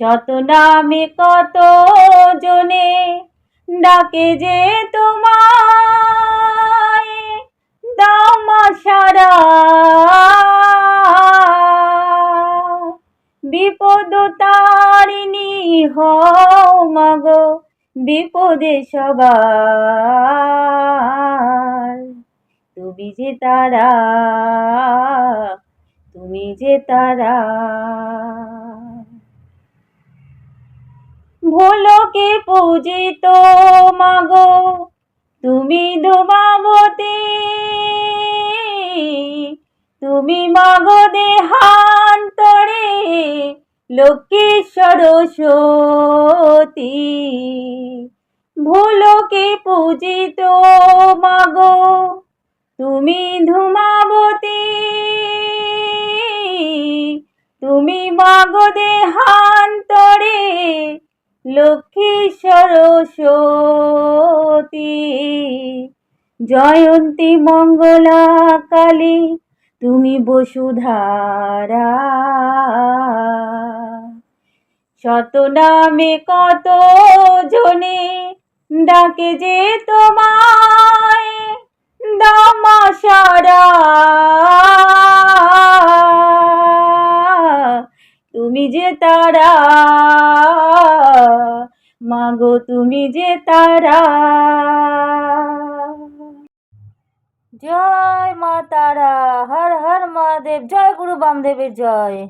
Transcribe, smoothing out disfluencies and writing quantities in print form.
শত নামে কত জনে ডাকে যে তোমায়, দাও মা সারা। বিপদ তারিণী হও মাগো, বিপদে সবার। তুমি যে তারা, তুমি যে তারা। ভোলকে পূজিত মাগো, তুমি ধূমাবতী। তুমি মাগো দেহান্তরে লক্ষ্মী সরস্বতী। ভোলকে পূজিত মাগো, তুমি ধূমাবতী। তুমি মাগো দেহান্তরে লক্ষ্মী সরস্বতী। জয়ন্তী মঙ্গলা কালী, তুমি বসুধারা। শত নামে কত জনে ডাকে যে তোমায়, দাও মা সারা। তুমি যে তারা মাগো, তুমি যে তারা। জয় মা তারা, হর হর মহাদেব। জয় গুরু বামদেবের জয়।